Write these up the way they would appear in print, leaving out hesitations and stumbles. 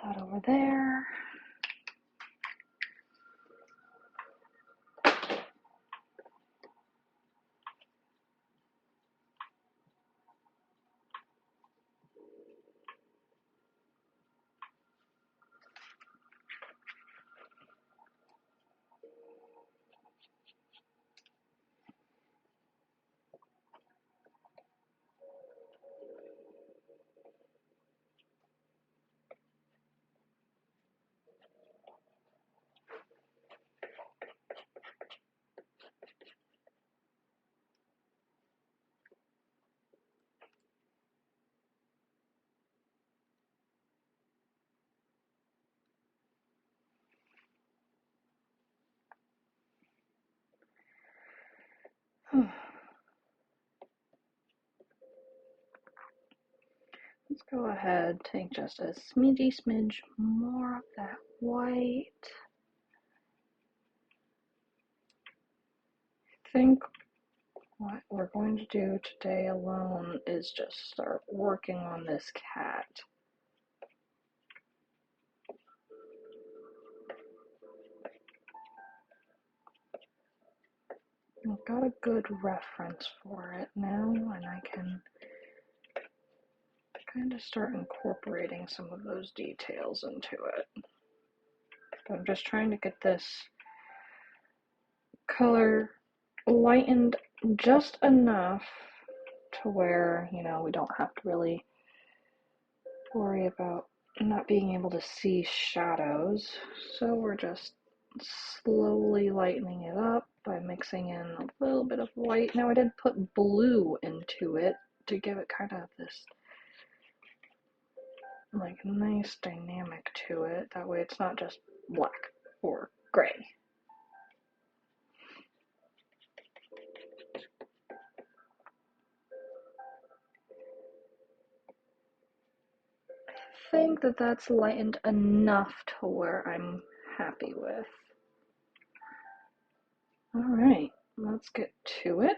that over there. Let's go ahead, take just a smidge more of that white. I think what we're going to do today alone is just start working on this cat. I've got a good reference for it now, and I can kind of start incorporating some of those details into it. But I'm just trying to get this color lightened just enough to where, you know, we don't have to really worry about not being able to see shadows. So we're just slowly lightening it up by mixing in a little bit of white. Now I did put blue into it to give it kind of this like nice dynamic to it. That way it's not just black or gray. I think that that's lightened enough to where I'm happy with. Alright, let's get to it.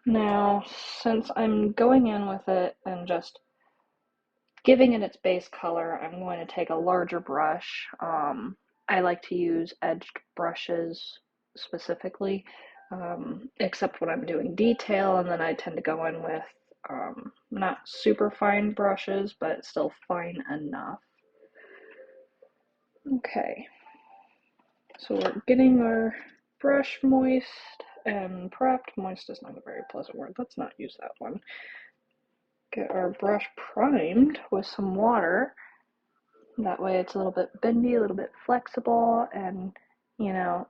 Now, since I'm going in with it and just giving it its base color, I'm going to take a larger brush. I like to use edged brushes specifically, except when I'm doing detail, and then I tend to go in with not super fine brushes, but still fine enough. Okay, so we're getting our brush moist and prepped. Moist is not a very pleasant word. Let's not use that one. Get our brush primed with some water. That way it's a little bit bendy, a little bit flexible, and, you know,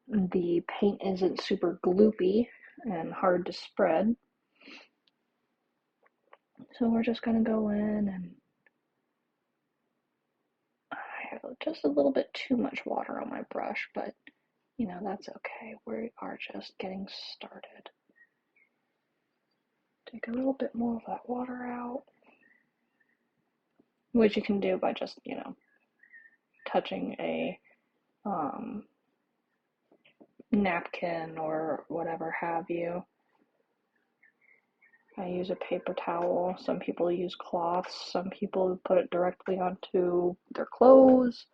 the paint isn't super gloopy and hard to spread. So we're just going to go in, and I have just a little bit too much water on my brush, but, you know, that's okay. We are just getting started. Take a little bit more of that water out, which you can do by just, you know, touching a napkin or whatever have you. I use a paper towel. Some people use cloths. Some people put it directly onto their clothes,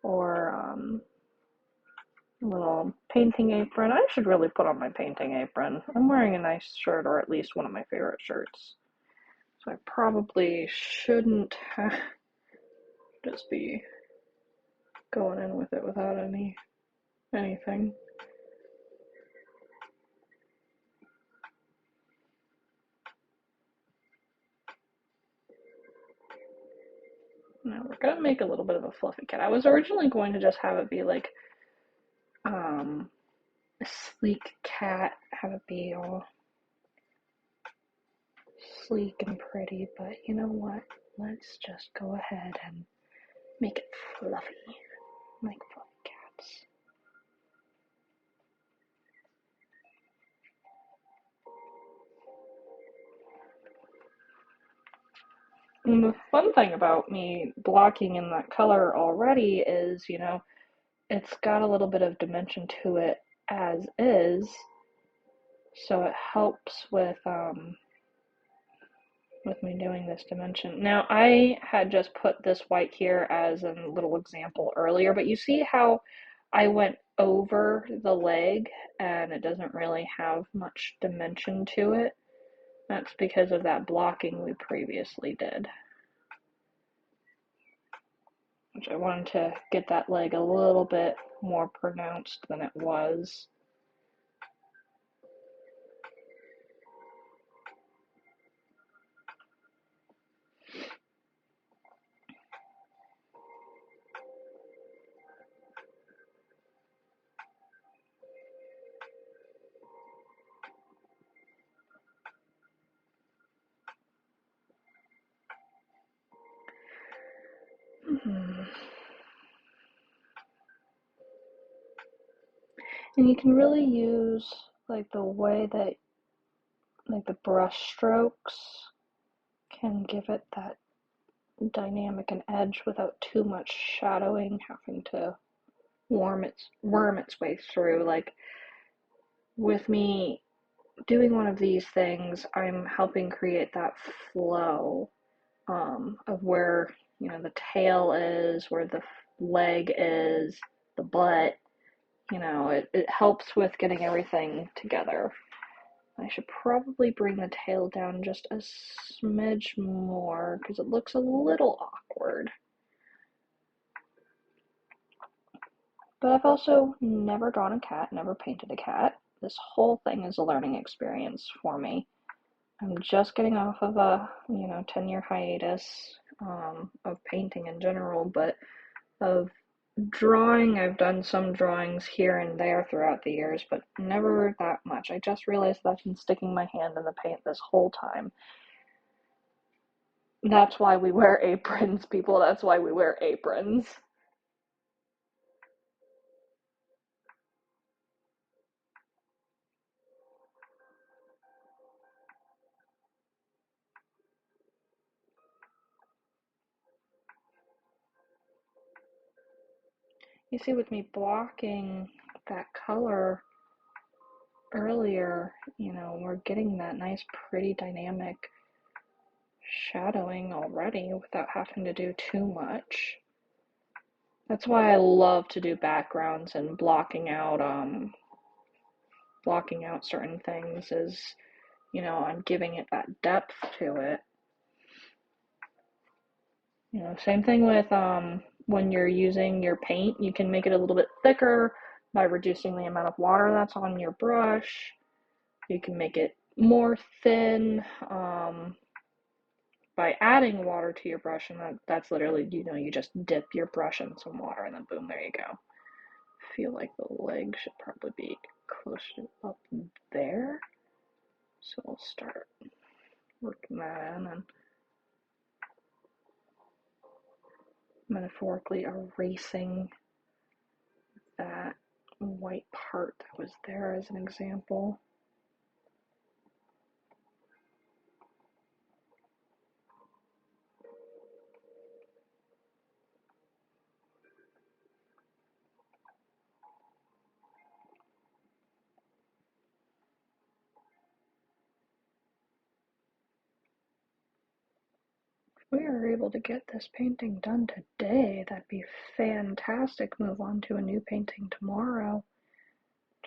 or a little painting apron. I should really put on my painting apron. I'm wearing a nice shirt, or at least one of my favorite shirts. So I probably shouldn't just be going in with it without anything. Now we're gonna make a little bit of a fluffy cat. I was originally going to just have it be like a sleek cat, have it be all sleek and pretty, but you know what? Let's just go ahead and make it fluffy, like fluffy cats. And the fun thing about me blocking in that color already is, you know, it's got a little bit of dimension to it as is, so it helps with, with me doing this dimension. Now, I had just put this white here as a little example earlier, but you see how I went over the leg and it doesn't really have much dimension to it? That's because of that blocking we previously did. Which I wanted to get that leg a little bit more pronounced than it was. And you can really use like the way that like the brush strokes can give it that dynamic and edge without too much shadowing having to worm its way through. Like with me doing one of these things, I'm helping create that flow of where the tail is, where the leg is, the butt. It helps with getting everything together. I should probably bring the tail down just a smidge more because it looks a little awkward. But I've also never drawn a cat, never painted a cat. This whole thing is a learning experience for me. I'm just getting off of a 10-year hiatus of painting in general, but of drawing, I've done some drawings here and there throughout the years, but never that much. I just realized that I've been sticking my hand in the paint this whole time. That's why we wear aprons, people. That's why we wear aprons. You see, with me blocking that color earlier, we're getting that nice, pretty, dynamic shadowing already without having to do too much. That's why I love to do backgrounds and blocking out certain things is, I'm giving it that depth to it. Same thing with when you're using your paint, you can make it a little bit thicker by reducing the amount of water that's on your brush. You can make it more thin by adding water to your brush, and that's literally, you just dip your brush in some water and then boom, there you go. I feel like the leg should probably be closer up there. So we'll start working that in and metaphorically erasing that white part that was there as an example. If we are able to get this painting done today, that'd be fantastic. Move on to a new painting tomorrow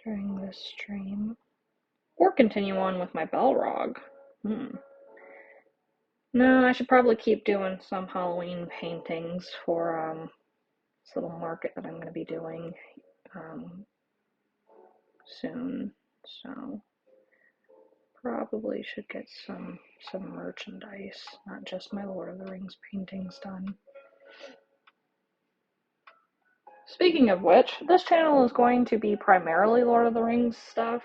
during this stream. Or continue on with my Balrog. No, I should probably keep doing some Halloween paintings for this little market that I'm going to be doing soon. So probably should get some merchandise, not just my Lord of the Rings paintings done. Speaking of which, this channel is going to be primarily Lord of the Rings stuff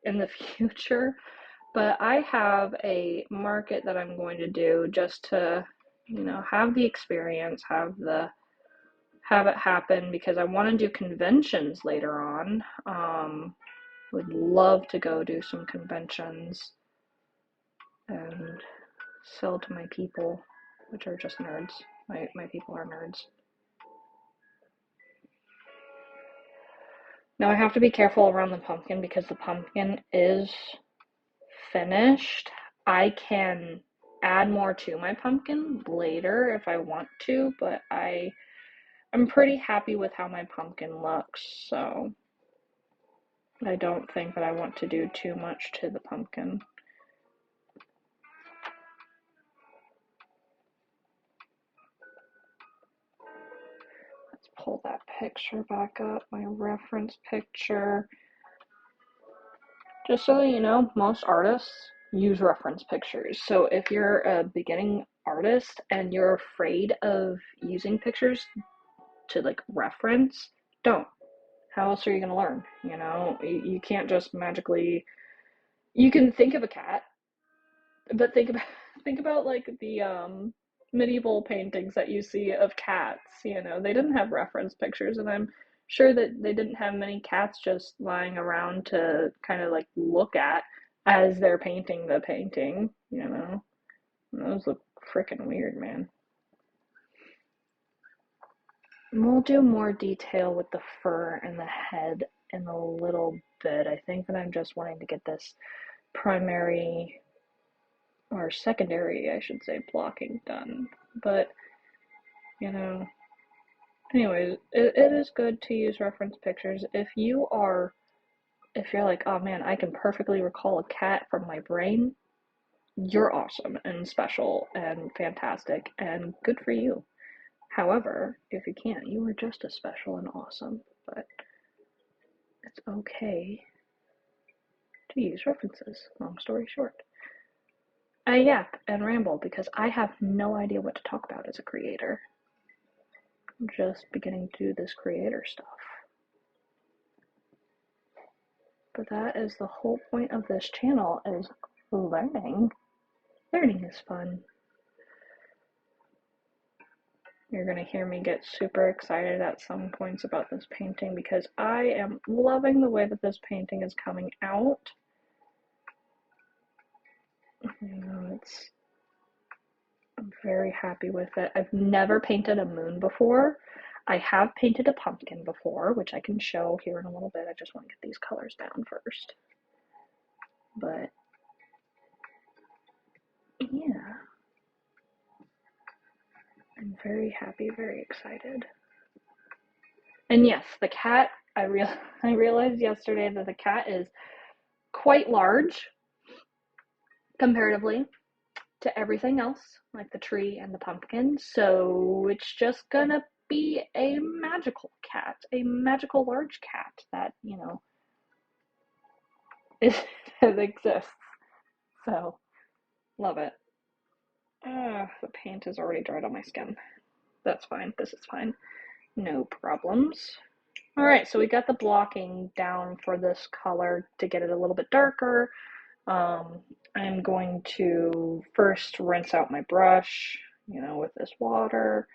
in the future, but I have a market that I'm going to do just to, have the experience, have it happen, because I want to do conventions later on. Would love to go do some conventions and sell to my people, which are just nerds. My people are nerds. Now I have to be careful around the pumpkin because the pumpkin is finished, I can add more to my pumpkin later if I want to, but I'm pretty happy with how my pumpkin looks, so I don't think that I want to do too much to the pumpkin. Let's pull that picture back up, my reference picture. Just so you know, most artists use reference pictures. So if you're a beginning artist and you're afraid of using pictures to like reference, don't. How else are you going to learn? You know, you can't just magically. You can think of a cat, but think about like the medieval paintings that you see of cats. You know, they didn't have reference pictures, and I'm sure that they didn't have many cats just lying around to kind of like look at as they're painting the painting. You know, those look freaking weird, man. And we'll do more detail with the fur and the head in a little bit. I think that I'm just wanting to get this primary or secondary, I should say, blocking done. But, you know, anyways, it is good to use reference pictures. If you're like, oh man, I can perfectly recall a cat from my brain, you're awesome and special and fantastic and good for you. However, if you can't, you are just as special and awesome. But it's okay to use references. Long story short. I yap and ramble because I have no idea what to talk about as a creator. I'm just beginning to do this creator stuff. But that is the whole point of this channel, is learning. Learning is fun. You're going to hear me get super excited at some points about this painting because I am loving the way that this painting is coming out. You know, I'm very happy with it. I've never painted a moon before. I have painted a pumpkin before, which I can show here in a little bit. I just want to get these colors down first. But yeah, I'm very happy, very excited. And yes, the cat, I realized yesterday that the cat is quite large comparatively to everything else, like the tree and the pumpkin. So it's just gonna be a magical cat, a magical large cat that, you know, is, that exists. So, love it. The paint is already dried on my skin. That's fine. This is fine. No problems. All right, so we got the blocking down for this color to get it a little bit darker. I'm going to first rinse out my brush, you know, with this water.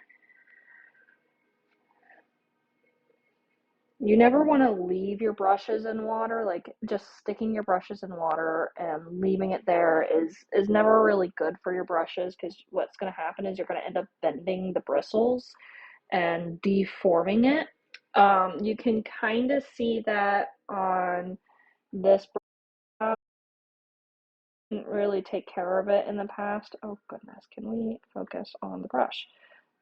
You never want to leave your brushes in water, like just sticking your brushes in water and leaving it there is never really good for your brushes because what's going to happen is you're going to end up bending the bristles and deforming it. You can kind of see that on this brush. Didn't really take care of it in the past. Oh goodness, can we focus on the brush?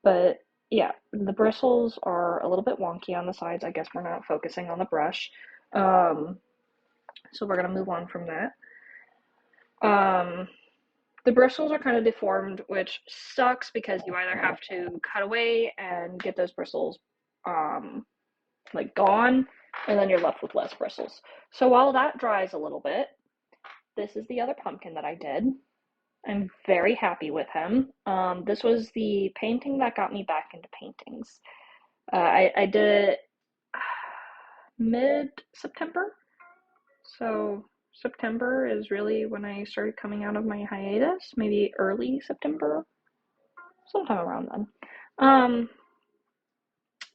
But yeah, the bristles are a little bit wonky on the sides. I guess we're not focusing on the brush. Um, so we're gonna move on from that. Um, the bristles are kind of deformed, which sucks because you either have to cut away and get those bristles like gone, and then you're left with less bristles. So while that dries a little bit, this is the other pumpkin that I did. I'm very happy with him. This was the painting that got me back into paintings. I did it mid-September, so September is really when I started coming out of my hiatus, maybe early September, sometime around then. Um,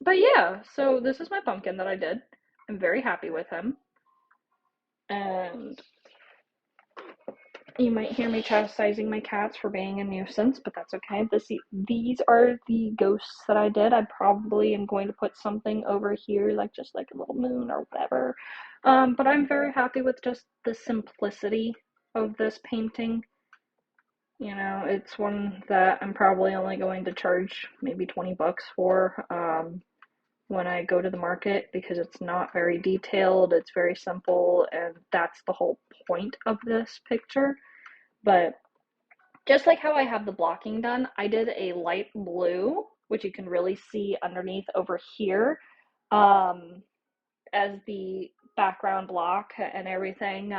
but yeah, so this is my pumpkin that I did. I'm very happy with him. And you might hear me chastising my cats for being a nuisance, but that's okay. These are the ghosts that I did. I probably am going to put something over here, like just like a little moon or whatever. But I'm very happy with just the simplicity of this painting. You know, it's one that I'm probably only going to charge maybe 20 bucks for when I go to the market because it's not very detailed, it's very simple, and that's the whole point of this picture. But just like how I have the blocking done, I did a light blue, which you can really see underneath over here, um, as the background block and everything.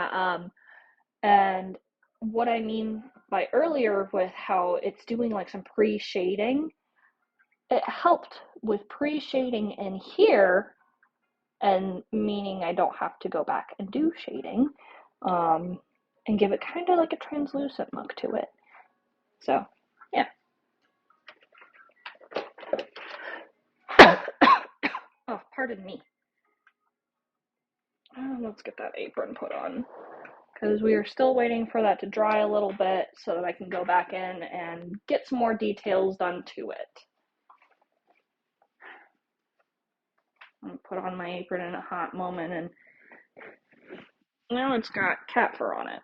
And what I mean by earlier with how it's doing like some pre-shading, it helped with pre-shading in here, and meaning I don't have to go back and do shading, um, and give it kind of like a translucent look to it. So, yeah. Oh, pardon me. Let's get that apron put on because we are still waiting for that to dry a little bit so that I can go back in and get some more details done to it. I'm gonna put on my apron in a hot moment, and now it's got cat fur on it.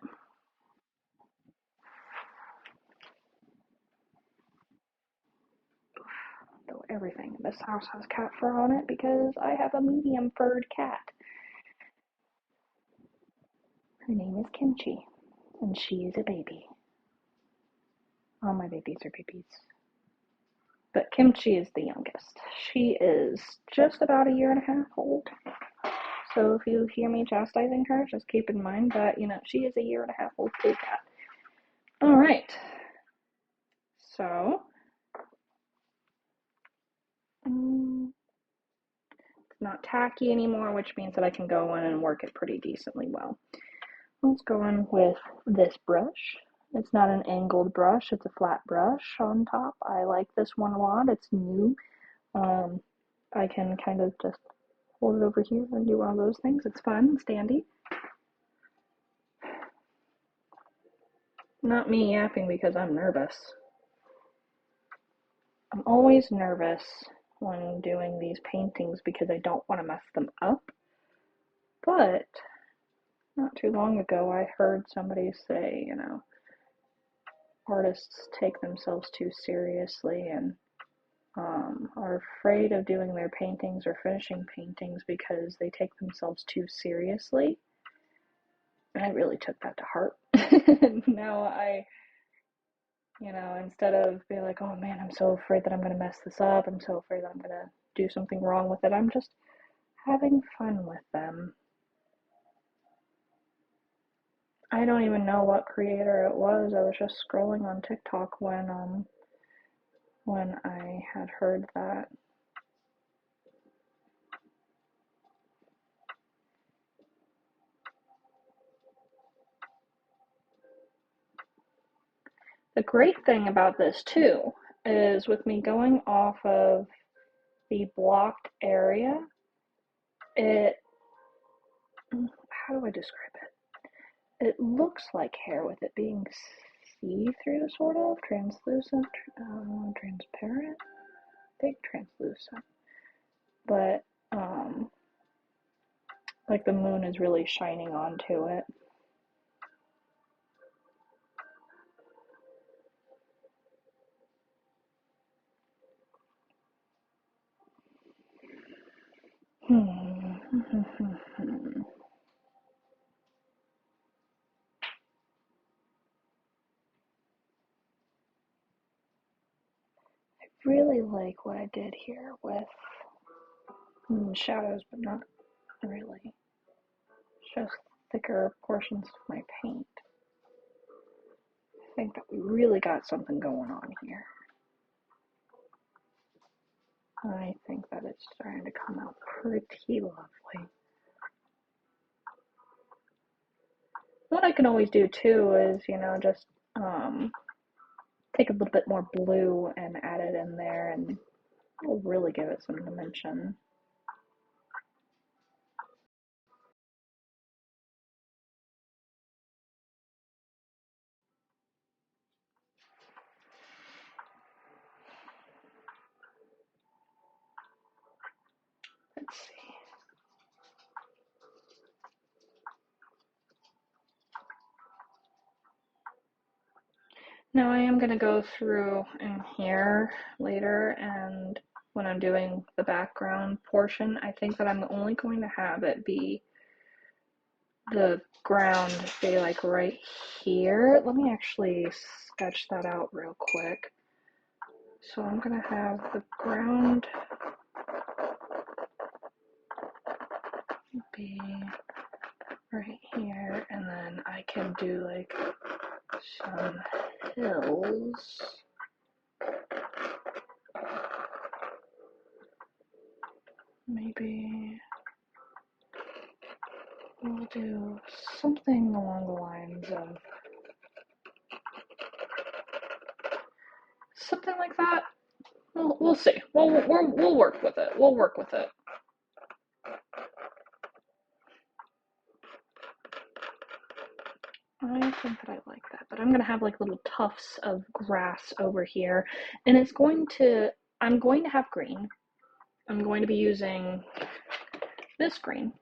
Though everything in this house has cat fur on it because I have a medium furred cat. Her name is Kimchi, and she is a baby. All my babies are babies. But Kimchi is the youngest. She is just about a year and a half old. So if you hear me chastising her, just keep in mind that, you know, she is a year and a half old kitty cat. All right. So, it's not tacky anymore, which means that I can go in and work it pretty decently well. Let's go in with this brush. It's not an angled brush, it's a flat brush on top. I like this one a lot. It's new. I can kind of just hold it over here and do one of those things. It's fun, it's dandy. Not me yapping because I'm nervous. I'm always nervous when doing these paintings because I don't want to mess them up. But not too long ago, I heard somebody say, you know, artists take themselves too seriously and are afraid of doing their paintings or finishing paintings because they take themselves too seriously. And I really took that to heart. Now you know, instead of being like, oh man, I'm so afraid that I'm going to mess this up, I'm so afraid that I'm going to do something wrong with it, I'm just having fun with them. I don't even know what creator it was. I was just scrolling on TikTok when I had heard that. The great thing about this too is with me going off of the blocked area, it, how do I describe it? It looks like hair with it being see-through, sort of, translucent, transparent, big translucent, but like the moon is really shining onto it. Really like what I did here with shadows, but not really. Just thicker portions of my paint. I think that we really got something going on here. I think that it's starting to come out pretty lovely. What I can always do too is, you know, just take a little bit more blue and add it in there, and it'll really give it some dimension. Let's see. Now I am going to go through in here later, and when I'm doing the background portion, I think that I'm only going to have it be the ground be like right here. Let me actually sketch that out real quick. So I'm going to have the ground be right here, and then I can do like some hills. Maybe we'll do something along the lines of something like that. We'll see. We'll work with it. We'll work with it. I think that I like that, but I'm gonna have like little tufts of grass over here, and it's going to. I'm going to have green. I'm going to be using this green.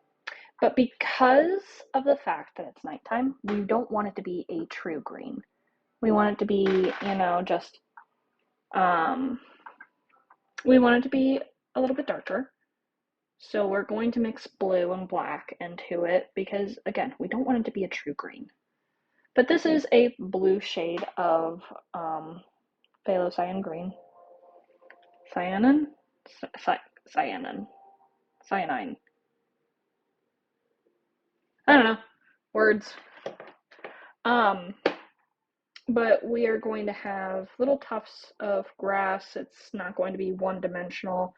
But because of the fact that it's nighttime, we don't want it to be a true green. We want it to be, just, we want it to be a little bit darker. So we're going to mix blue and black into it because, again, we don't want it to be a true green. But this is a blue shade of phthalo green. Cyanin? Cyanin. Cyanine. I don't know. Words. But we are going to have little tufts of grass. It's not going to be one-dimensional,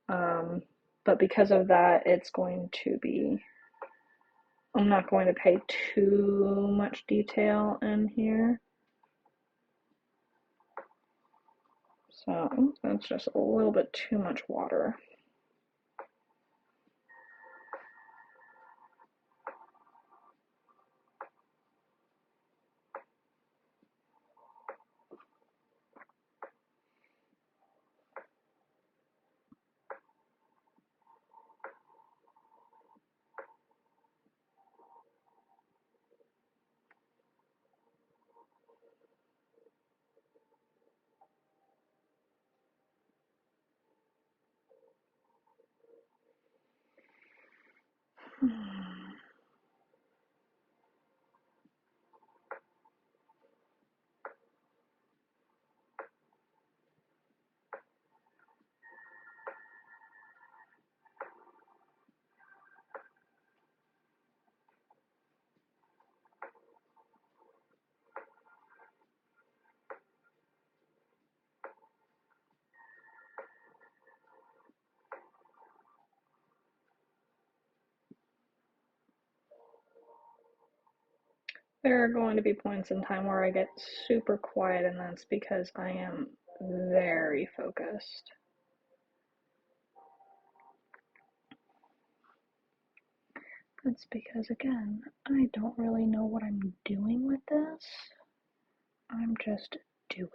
but because of that, it's going to be, I'm not going to pay too much detail in here. So that's just a little bit too much water. There are going to be points in time where I get super quiet, and that's because I am very focused. That's because, again, I don't really know what I'm doing with this. I'm just doing.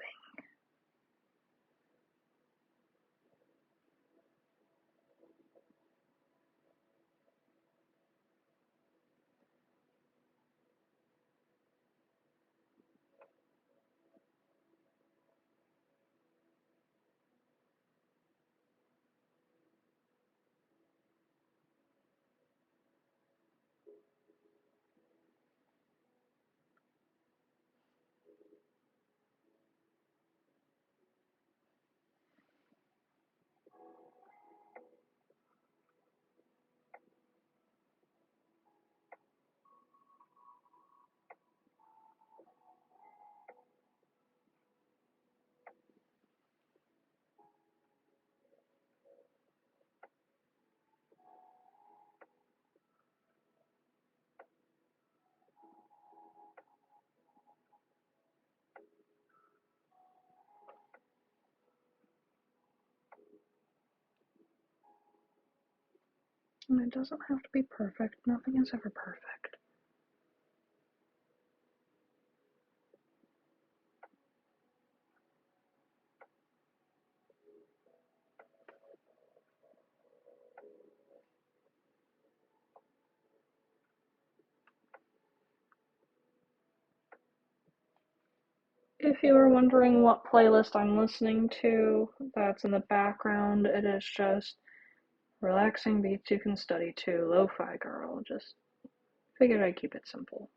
And it doesn't have to be perfect. Nothing is ever perfect. If you were wondering what playlist I'm listening to, that's in the background. It is just relaxing beats you can study to, lo-fi girl. Just figured I'd keep it simple.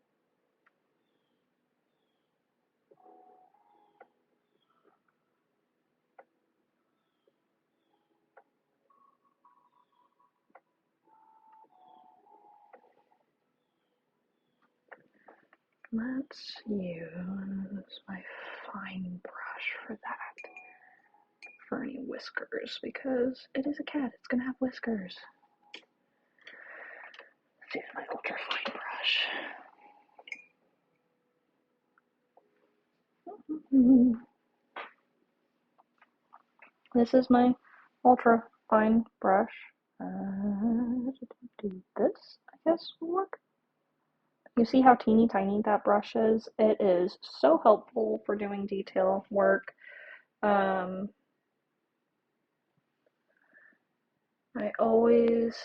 Let's use my fine brush for that. For any whiskers, because it is a cat. It's gonna have whiskers. Let's use my ultra fine brush. This is my ultra fine brush. This, I guess, will work. You see how teeny tiny that brush is? It is so helpful for doing detail work. I always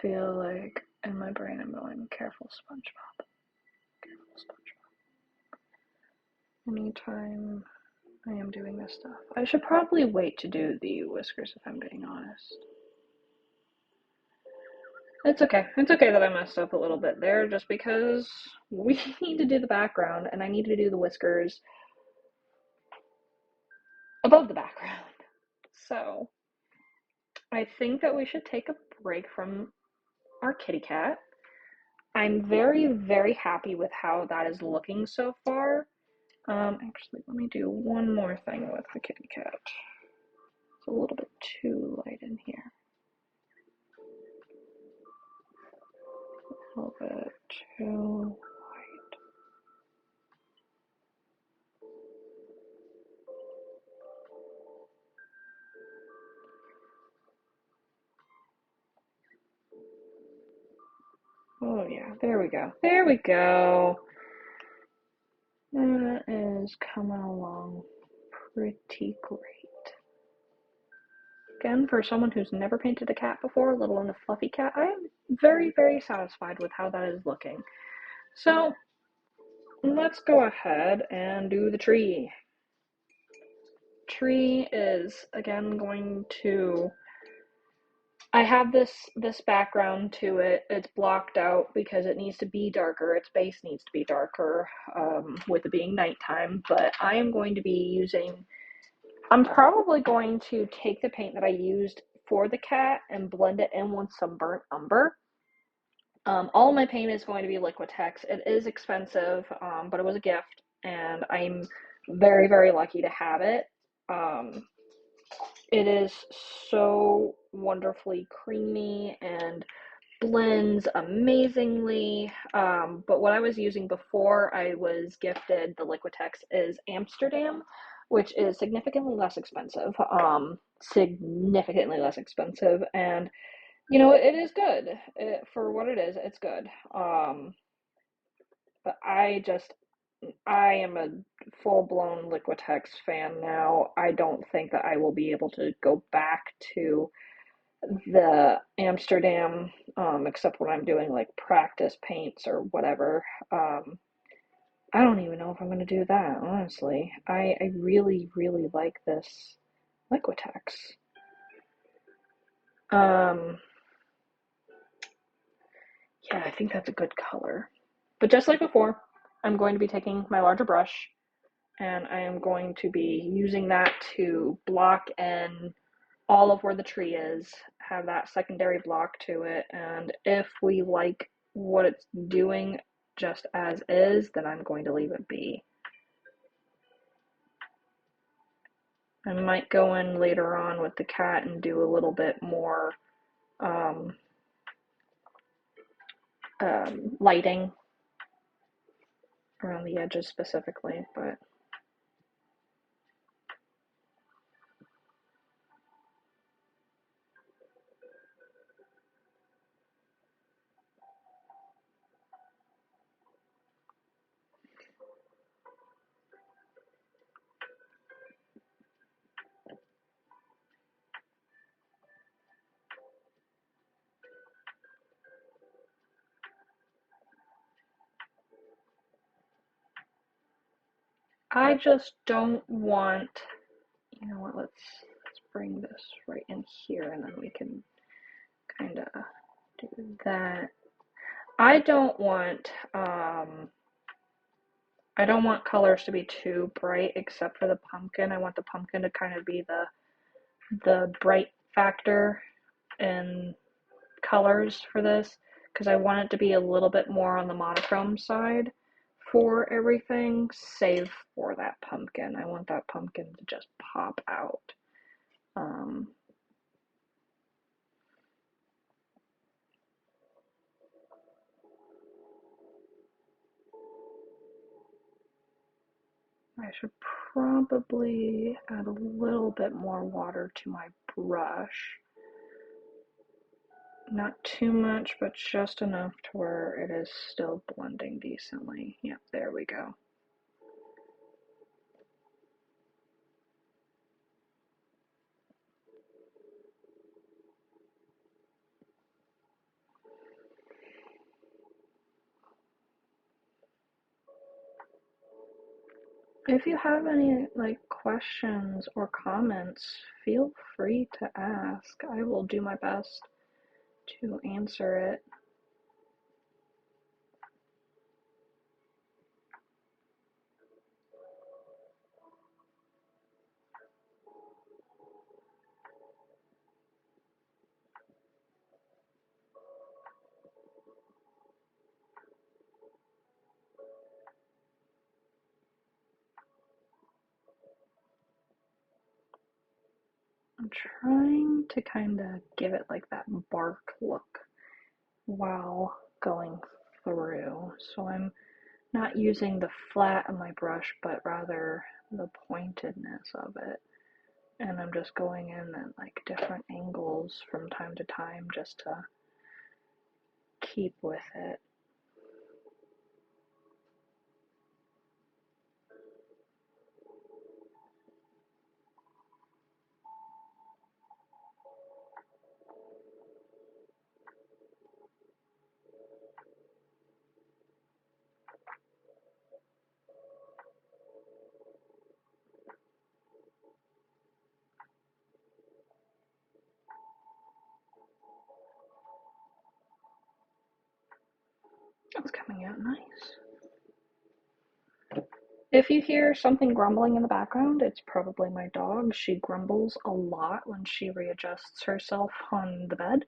feel like in my brain I'm going, careful SpongeBob, careful SpongeBob. Anytime I am doing this stuff. I should probably wait to do the whiskers if I'm being honest. It's okay. It's okay that I messed up a little bit there just because we need to do the background and I need to do the whiskers above the background. So I think that we should take a break from our kitty cat. I'm very, very happy with how that is looking so far. Actually, let me do one more thing with the kitty cat. It's a little bit too light in here. A little bit too light. Oh yeah, there we go. There we go. That is coming along pretty great. Again, for someone who's never painted a cat before, let alone a fluffy cat, I am very, very satisfied with how that is looking. So, let's go ahead and do the tree. Tree is, again, going to... I have this background to it. It's blocked out because it needs to be darker. Its base needs to be darker with it being nighttime. But I am going to be using... I'm probably going to take the paint that I used for the cat and blend it in with some burnt umber. All of my paint is going to be Liquitex. It is expensive, but it was a gift, and I'm very, very lucky to have it. It is so wonderfully creamy and blends amazingly. But what I was using before I was gifted the Liquitex is Amsterdam, which is significantly less expensive. Significantly less expensive, and you know it is good for what it is. It's good. But I am a full-blown Liquitex fan now. I don't think that I will be able to go back to the Amsterdam, except when I'm doing like practice paints or whatever. I don't even know if I'm going to do that, honestly. I really, really like this Liquitex. Um, yeah, I think that's a good color. But just like before, I'm going to be taking my larger brush and I am going to be using that to block in all of where the tree is, have that secondary block to it, and if we like what it's doing just as is, then I'm going to leave it be. I might go in later on with the cat and do a little bit more lighting around the edges specifically, but I just don't want, you know what, let's bring this right in here and then we can kind of do that. I don't want I don't want colors to be too bright except for the pumpkin. I want the pumpkin to kind of be the bright factor in colors for this because I want it to be a little bit more on the monochrome side for everything, save for that pumpkin. I want that pumpkin to just pop out. Um, I should probably add a little bit more water to my brush. Not too much, but just enough to where it is still blending decently. Yep, there we go. If you have any like questions or comments, feel free to ask. I will do my best to answer it. I'm trying to kind of give it like that bark look while going through. So I'm not using the flat of my brush, but rather the pointedness of it. And I'm just going in at like different angles from time to time just to keep with it. It's coming out nice. If you hear something grumbling in the background, it's probably my dog. She grumbles a lot when she readjusts herself on the bed.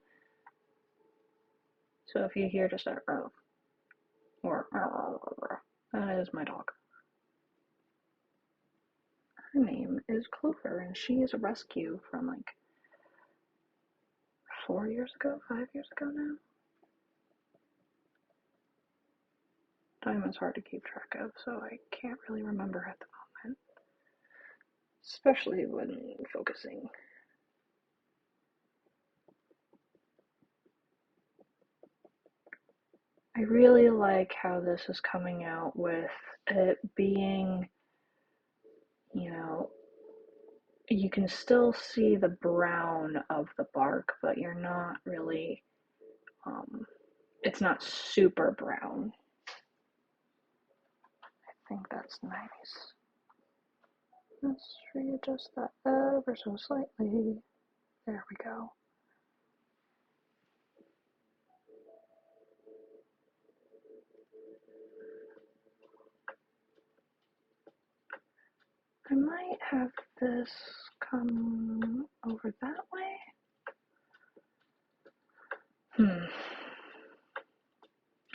So if you hear just a or that is my dog. Her name is Clover, and she is a rescue from like 4 years ago, 5 years ago now. Time is hard to keep track of, so I can't really remember at the moment, especially when focusing. I really like how this is coming out with it being, you know, you can still see the brown of the bark, but you're not really, it's not super brown. I think that's nice. Let's readjust that ever so slightly. There we go. I might have this come over that way.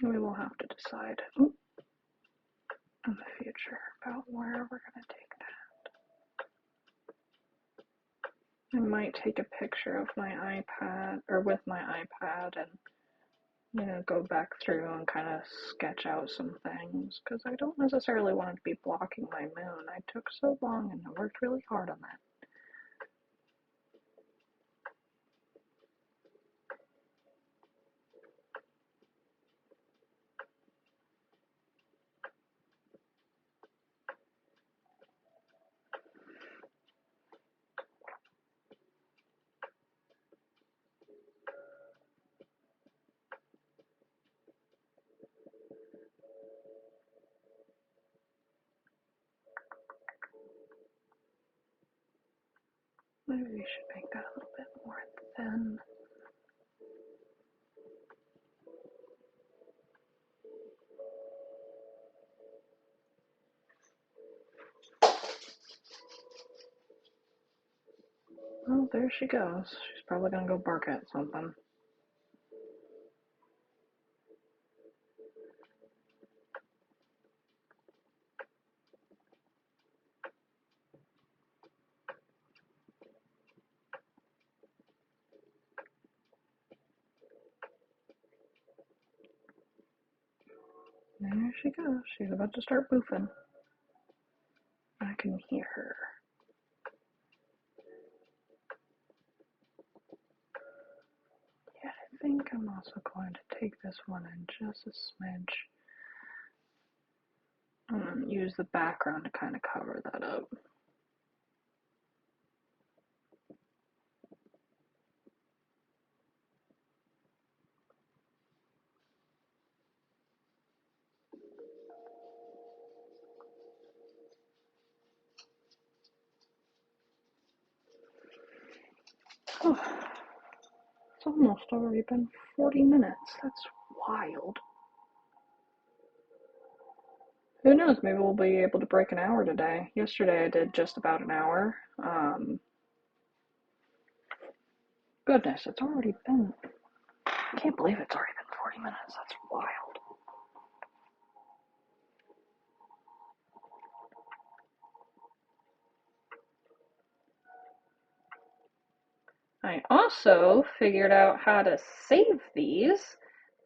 We will have to decide in the future about where we're going to take that. I might take a picture of my iPad, or with my iPad, and go back through and kind of sketch out some things, because I don't necessarily want it to be blocking my moon. I took so long and I worked really hard on that. should make that a little bit more thin. Oh, there she goes. She's probably gonna go bark at something. There she goes. She's about to start boofing. I can hear her. Yeah, I think I'm also going to take this one in just a smidge. And use the background to kind of cover that up. Oh, it's almost already been 40 minutes. That's wild. Who knows? Maybe we'll be able to break an hour today. Yesterday I did just about an hour. Goodness, it's already been. I can't believe it's already been 40 minutes. That's wild. I also figured out how to save these.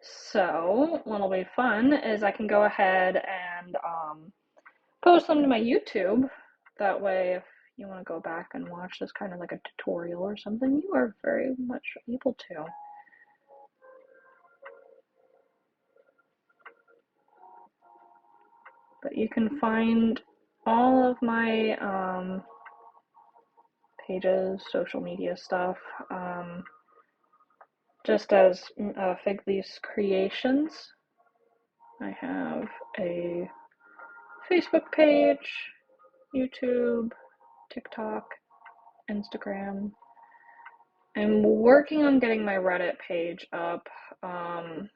So what'll be fun is I can go ahead and post them to my YouTube. That way, if you want to go back and watch this kind of like a tutorial or something, you are very much able to. But you can find all of my pages, social media stuff, just as Fig Leafs Creations. I have a Facebook page, YouTube, TikTok, Instagram. I'm working on getting my Reddit page up. I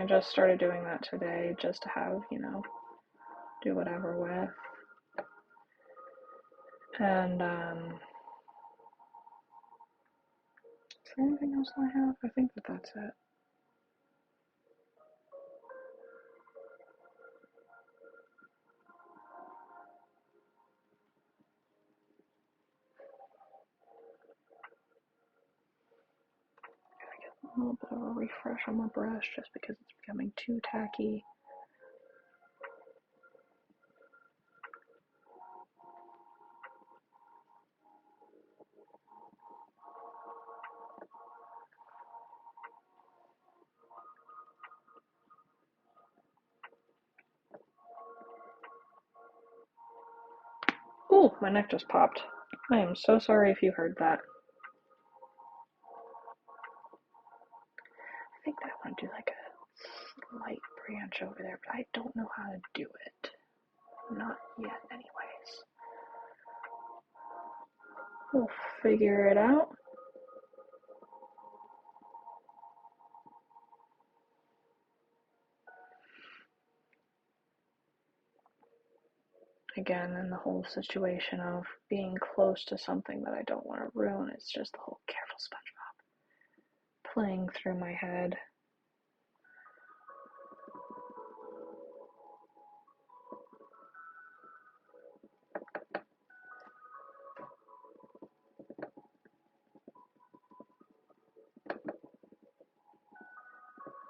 just started doing that today just to have, do whatever with. And, is there anything else I have? I think that's it. Gotta get a little bit of a refresh on my brush just because it's becoming too tacky. Ooh, my neck just popped. I am so sorry if you heard that. I think that I want to do like a slight branch over there, but I don't know how to do it. Not yet, anyways. We'll figure it out. Again, in the whole situation of being close to something that I don't want to ruin, it's just the whole careful SpongeBob playing through my head.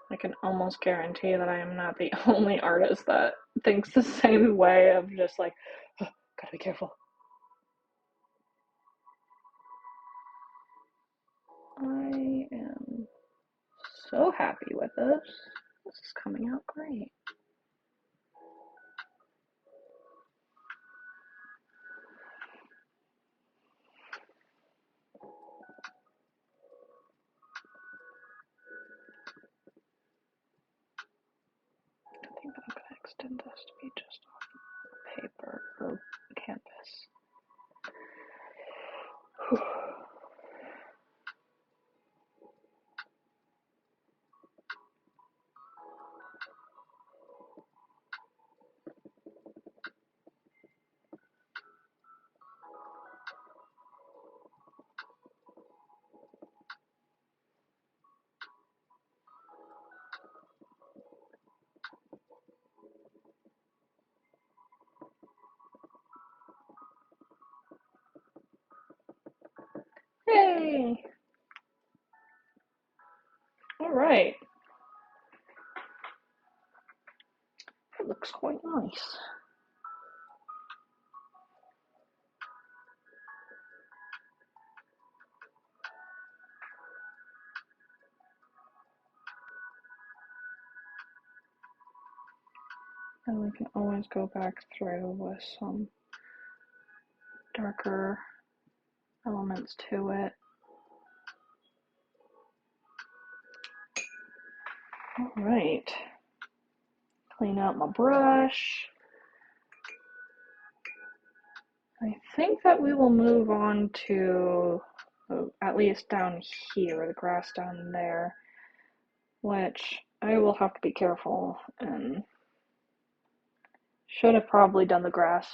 I can almost guarantee that I am not the only artist that thinks the same way of just like, oh, gotta be careful. I am so happy with this. This is coming out great. I think that I'm going to extend this to be just on paper or canvas. Whew. Yay! All right. It looks quite nice. And we can always go back through with some darker elements to it. All right. Clean out my brush. I think that we will move on to, at least down here, the grass down there, which I will have to be careful and should have probably done the grass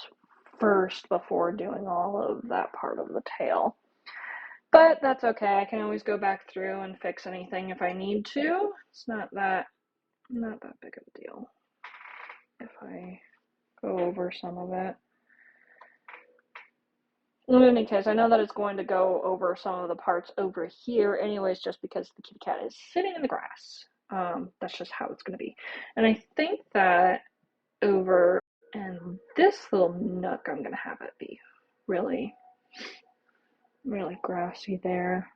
first before doing all of that part of the tail. But that's okay, I can always go back through and fix anything if I need to. It's not that big of a deal if I go over some of it. In any case, I know that it's going to go over some of the parts over here anyways, just because the kitty cat is sitting in the grass. That's just how it's going to be. And I think that over in this little nook, I'm going to have it be really, really grassy there.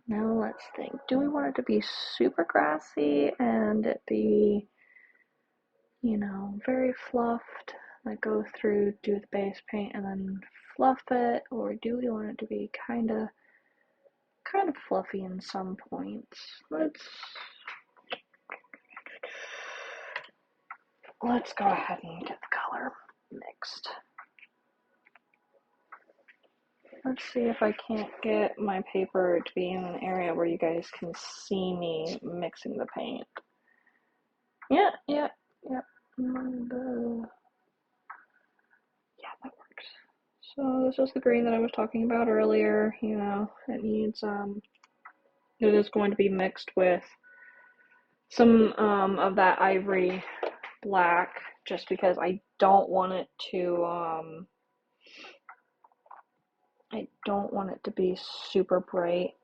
Now let's think. Do we want it to be super grassy and it be, you know, very fluffed, like go through, do the base paint, and then fluff it, or do we want it to be kind of fluffy in some points? Let's go ahead and get the color mixed. Let's see if I can't get my paper to be in an area where you guys can see me mixing the paint. Yeah, yeah. Yeah, that works. So this is the green that I was talking about earlier. You know, it needs, it is going to be mixed with some of that ivory black, just because I don't want it to, be super bright.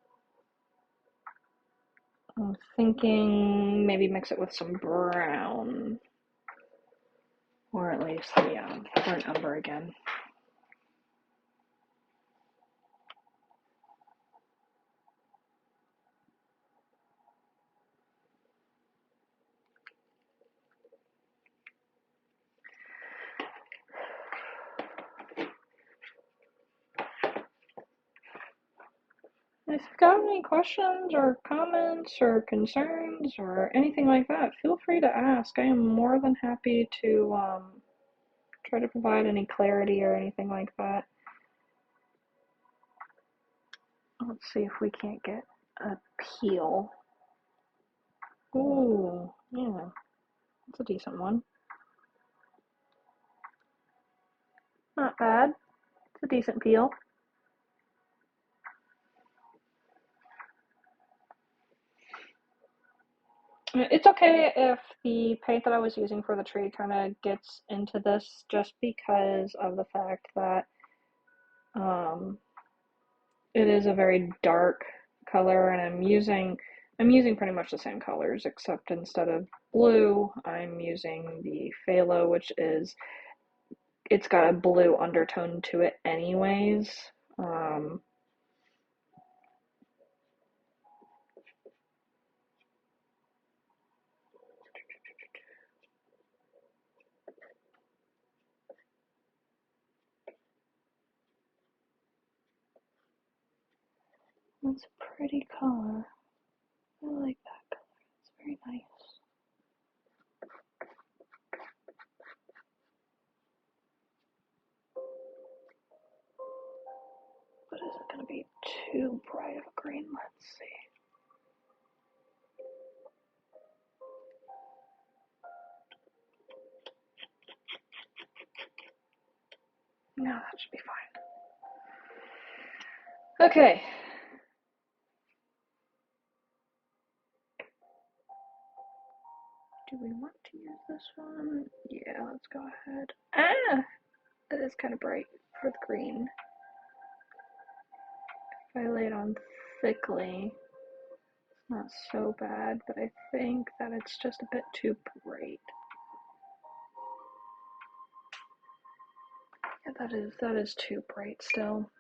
I'm thinking maybe mix it with some brown, or at least the burnt umber again. If you've got any questions or comments or concerns or anything like that, feel free to ask. I am more than happy to try to provide any clarity or anything like that. Let's see if we can't get a peel. Ooh, yeah, that's a decent one. Not bad. It's a decent peel. It's okay if the paint that I was using for the tree kind of gets into this, just because of the fact that it is a very dark color, and I'm using pretty much the same colors, except instead of blue, I'm using the phthalo, which is, it's got a blue undertone to it anyways. That's a pretty color. I like that color. It's very nice. But is it going to be too bright of a green? Let's see. No, that should be fine. Okay. Do we want to use this one? Yeah, let's go ahead. Ah! That is kind of bright for the green. If I lay it on thickly, it's not so bad, but I think that it's just a bit too bright. Yeah, that is too bright still.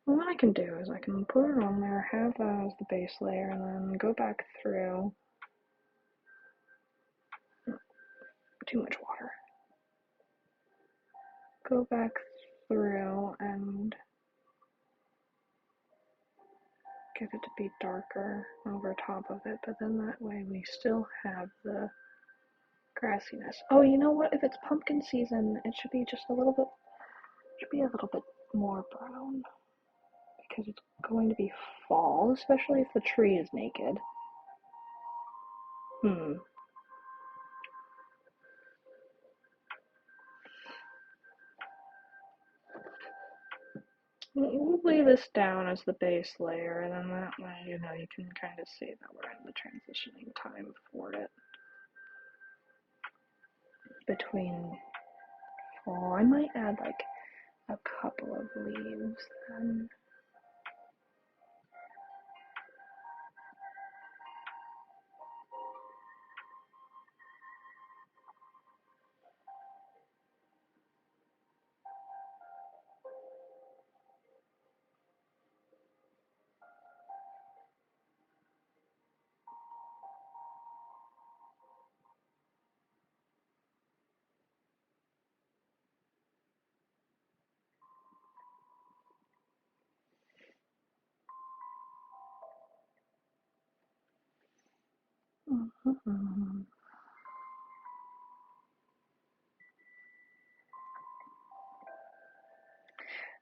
What I can do is I can put it on there, have that as the base layer, and then go back through. Too much water. Go back through and get it to be darker over top of it, but then that way we still have the grassiness. Oh, you know what? If it's pumpkin season, it should be just a little bit, should be a little bit more brown because it's going to be fall, especially if the tree is naked. We'll lay this down as the base layer, and then that way, you know, you can kind of see that we're in the transitioning time for it. Between fall, I might add like a couple of leaves then.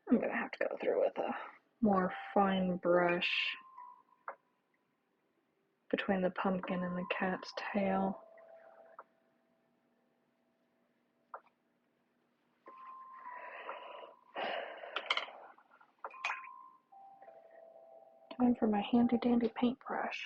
I'm gonna have to go through with a more fine brush between the pumpkin and the cat's tail. Time for my handy dandy paintbrush.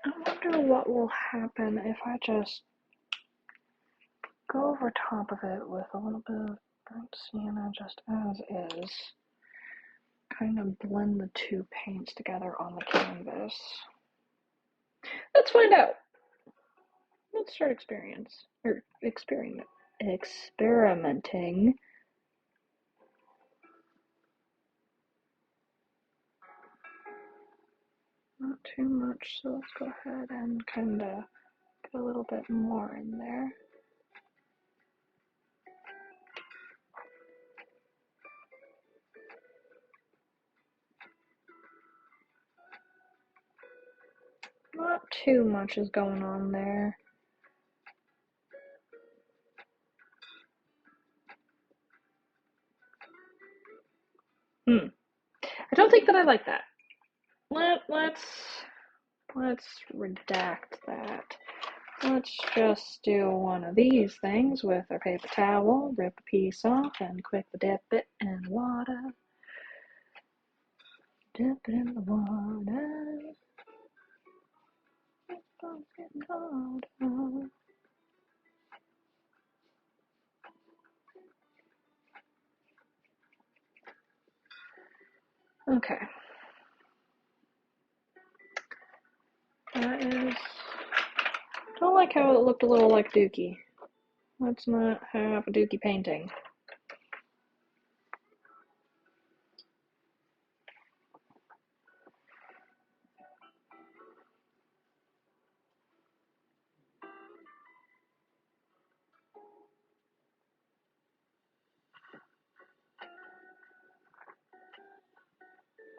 I wonder what will happen if I just go over top of it with a little bit of burnt sienna just as is. Kind of blend the two paints together on the canvas. Let's find out. Let's start experimenting. Not too much, so let's go ahead and kind of get a little bit more in there. Not too much is going on there. I don't think that I like that. Let's redact that. Let's just do one of these things with our paper towel, rip a piece off, and quickly dip it in water. Dip it in the water. Okay. That is. Don't like how it looked a little like Dookie. Let's not have a Dookie painting.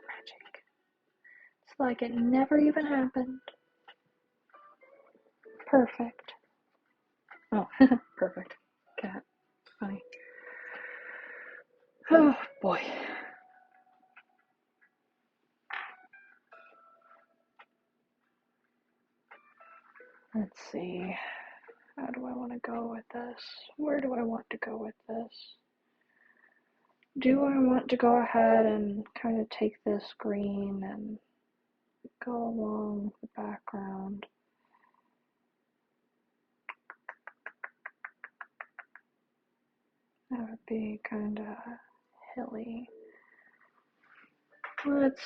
Magic. It's like it never even happened. Perfect. Oh, perfect. Cat. Funny. Oh, boy. Let's see. How do I want to go with this? Where do I want to go with this? Do I want to go ahead and kind of take this green and go along the background? That would be kind of hilly. Let's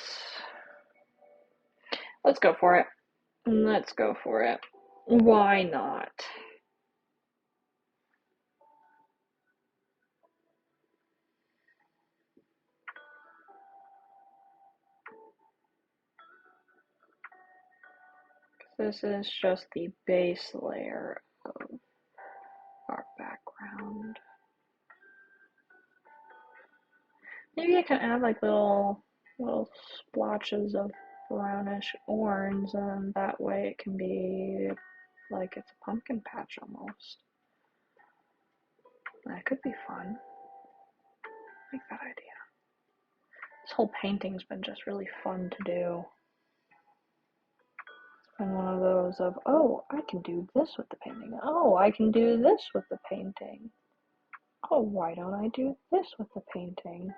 go for it. Let's go for it. Why not? This is just the base layer of our background. Maybe I can add like little splotches of brownish orange, and that way it can be like it's a pumpkin patch almost. That could be fun. I like that idea. This whole painting's been just really fun to do. It's been one of those of, oh, I can do this with the painting. Oh, I can do this with the painting. Oh, why don't I do this with the painting?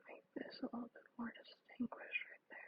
Make this a little bit more distinguished right there.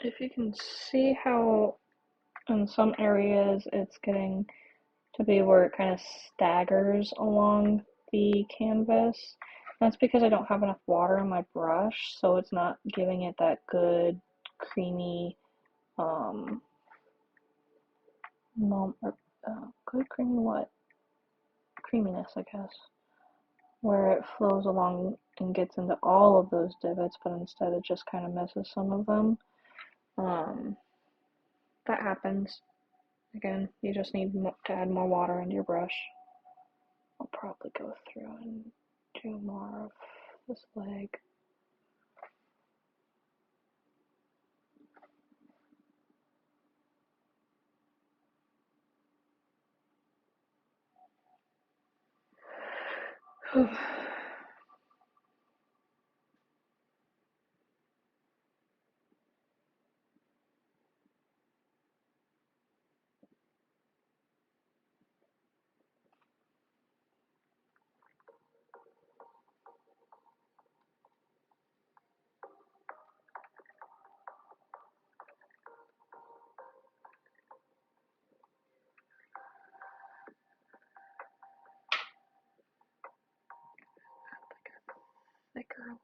if you can see how in some areas it's getting to be where it kind of staggers along the canvas. That's because I don't have enough water in my brush, so it's not giving it that good creamy, um, good creamy what? Creaminess, I guess, where it flows along and gets into all of those divots, but instead it just kind of misses some of them. Um, that happens. Again, you just need to add more water into your brush. I'll probably go through and do more of this leg. Thicker line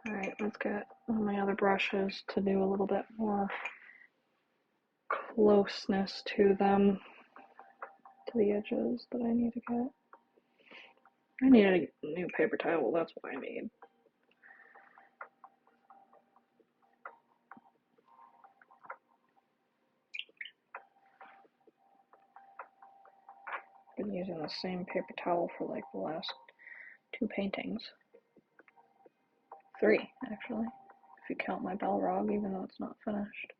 there. Alright, let's get on my other brushes to do a little bit more closeness to them, to the edges that I need to get. I need a new paper towel, that's what I need. Been using the same paper towel for like the last 2 paintings. 3, actually, if you count my Balrog, even though it's not finished.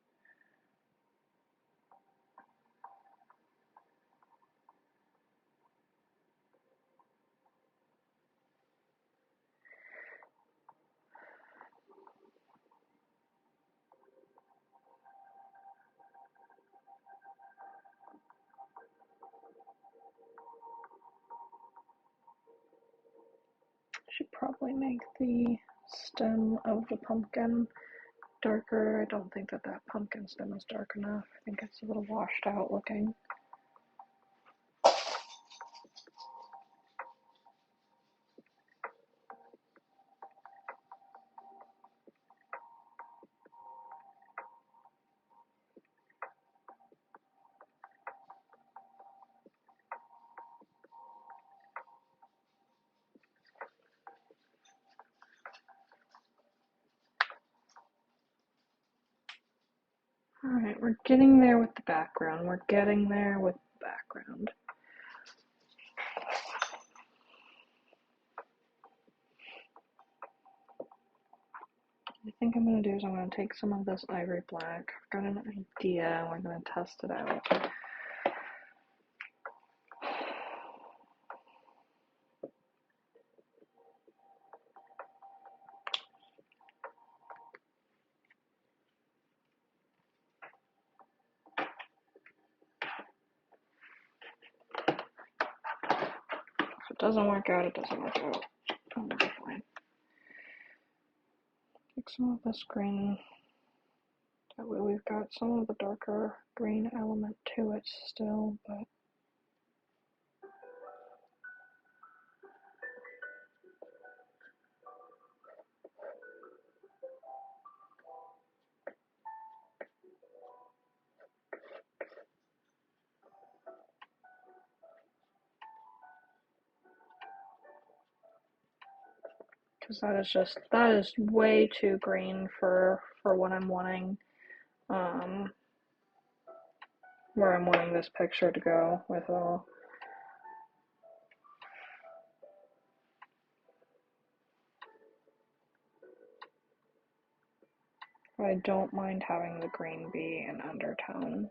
Should probably make the stem of the pumpkin darker. I don't think that pumpkin stem is dark enough. I think it's a little washed out looking. Alright, we're getting there with the background. I think I'm going to do is I'm going to take some of this ivory black. I've got an idea and we're going to test it out. If it doesn't work out, it doesn't work out. I'll be fine. Take some of this green. That way we've got some of the darker green element to it still, but because that is way too green for what I'm wanting, where I'm wanting this picture to go with it all. But I don't mind having the green be an undertone.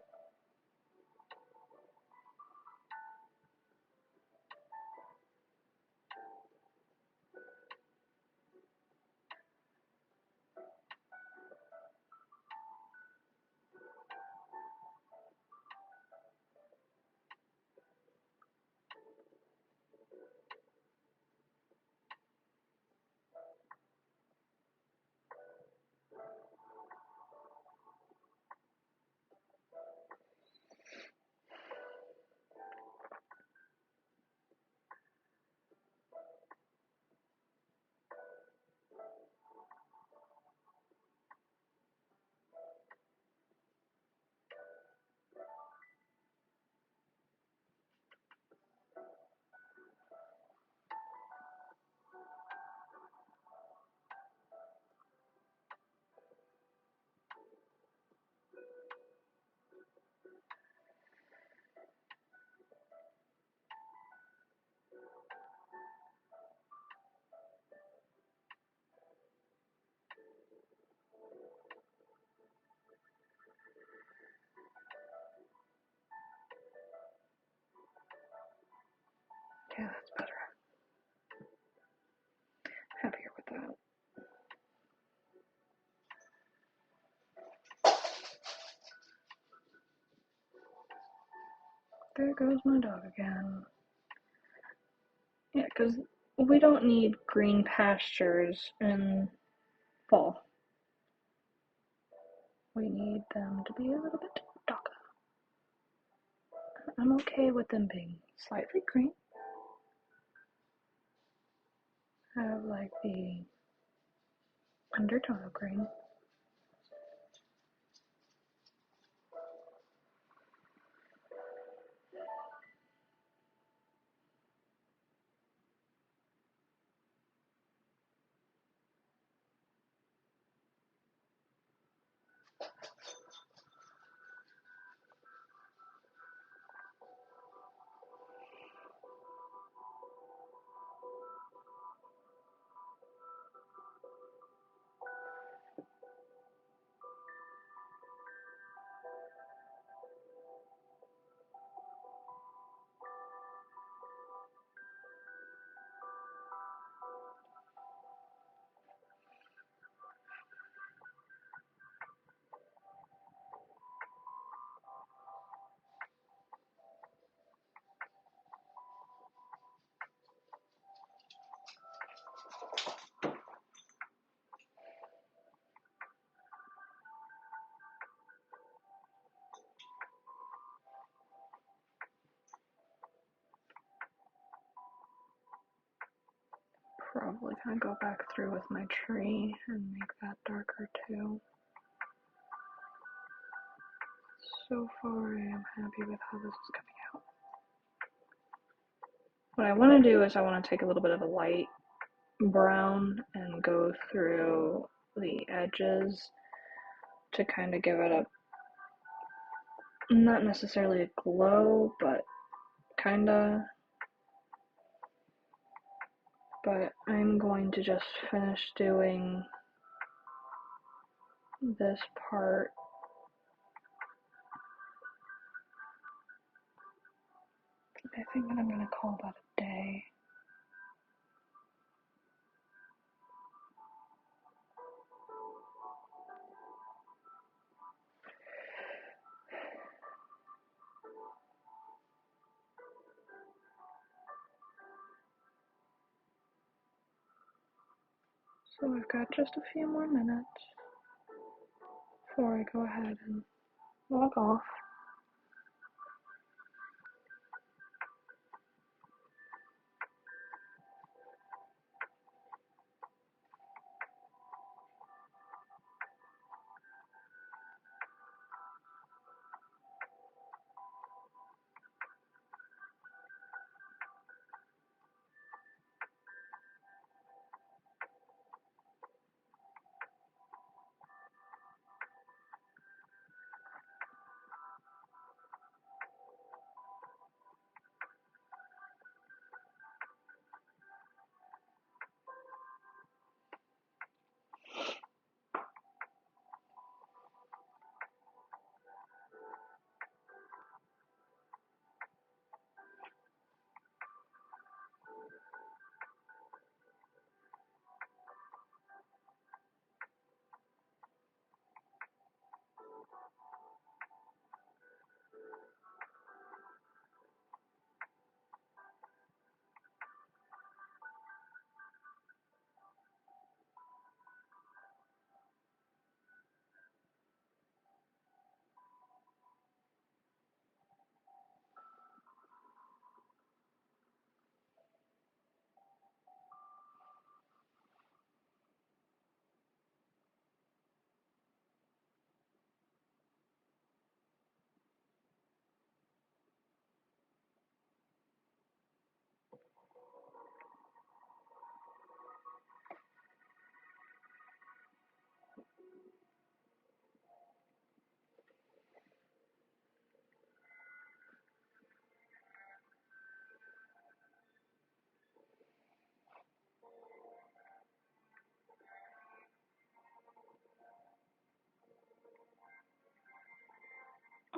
there goes my dog again. Yeah, because we don't need green pastures in fall. We need them to be a little bit darker. I'm okay with them being slightly green. I have like the undertone of green. Probably gonna go back through with my tree and make that darker too. So far I am happy with how this is coming out. What I want to do is I want to take a little bit of a light brown and go through the edges to kind of give it a, not necessarily a glow, but kinda. But I'm going to just finish doing this part. I think that I'm going to call that a day. So I've got just a few more minutes before I go ahead and log off.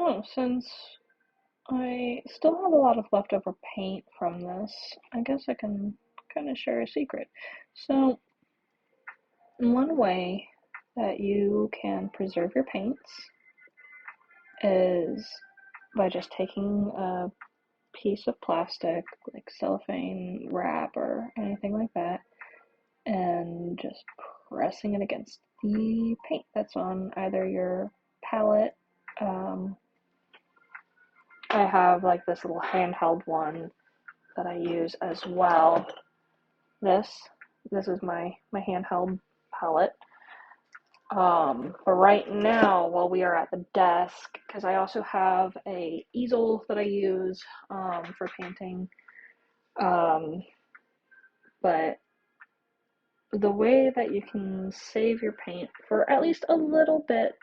Oh, since I still have a lot of leftover paint from this, I guess I can kind of share a secret. So, one way that you can preserve your paints is by just taking a piece of plastic, like cellophane wrap or anything like that, and just pressing it against the paint that's on either your palette. I have like this little handheld one that I use as well. This is my handheld palette. But right now, while we are at the desk, because I also have a easel that I use for painting, but the way that you can save your paint for at least a little bit,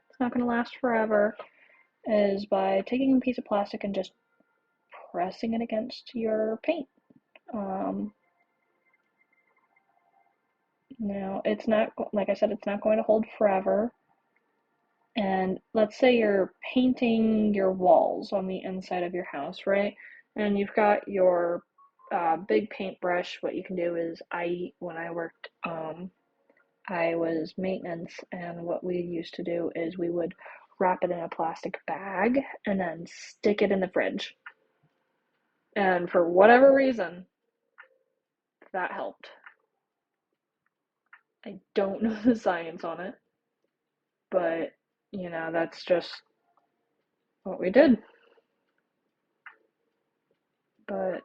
it's not going to last forever, is by taking a piece of plastic and just pressing it against your paint. Now, it's not, like I said, it's not going to hold forever. And let's say you're painting your walls on the inside of your house, right? And you've got your big paintbrush. What you can do is, when I worked, I was maintenance, and what we used to do is we would wrap it in a plastic bag and then stick it in the fridge. And for whatever reason, that helped. I don't know the science on it, but that's just what we did. But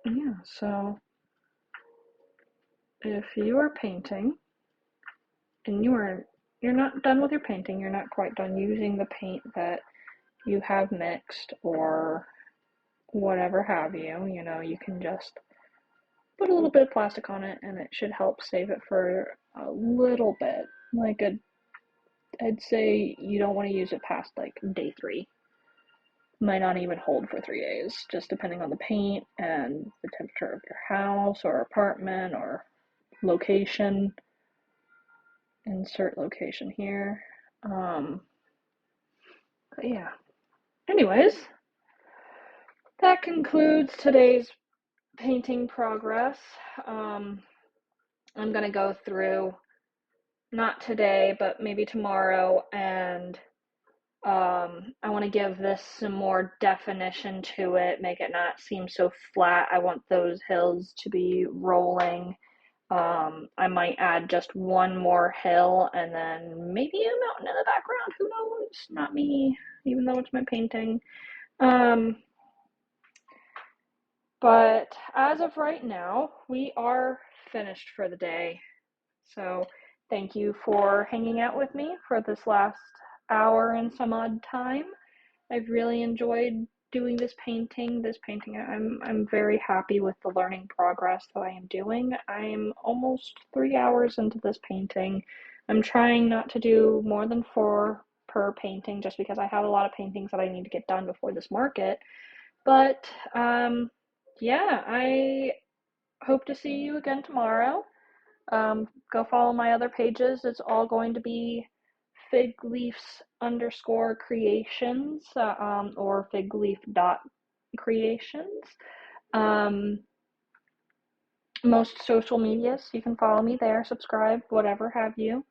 yeah, so if you are painting and you're not done with your painting, you're not quite done using the paint that you have mixed or whatever have you, you can just put a little bit of plastic on it and it should help save it for a little bit. Like I'd say you don't want to use it past like day 3. Might not even hold for 3 days, just depending on the paint and the temperature of your house or apartment or location. Insert location here. But yeah. Anyways, that concludes today's painting progress. I'm gonna go through, not today, but maybe tomorrow, and I want to give this some more definition to it, make it not seem so flat. I want those hills to be rolling. I might add just one more hill and then maybe a mountain in the background. Who knows? Not me, even though it's my painting. But as of right now, we are finished for the day. So thank you for hanging out with me for this last hour and some odd time. I've really enjoyed doing this painting. I'm very happy with the learning progress that I am doing. I'm almost 3 hours into this painting. I'm trying not to do more than 4 per painting just because I have a lot of paintings that I need to get done before this market. But yeah, I hope to see you again tomorrow. Go follow my other pages. It's all going to be figleafs_creations or figleaf.creations. Most social medias, you can follow me there, subscribe, whatever have you,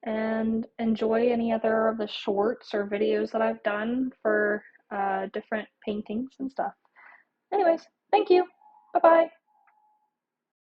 and enjoy any other of the shorts or videos that I've done for different paintings and stuff. Anyways, thank you. Bye-bye.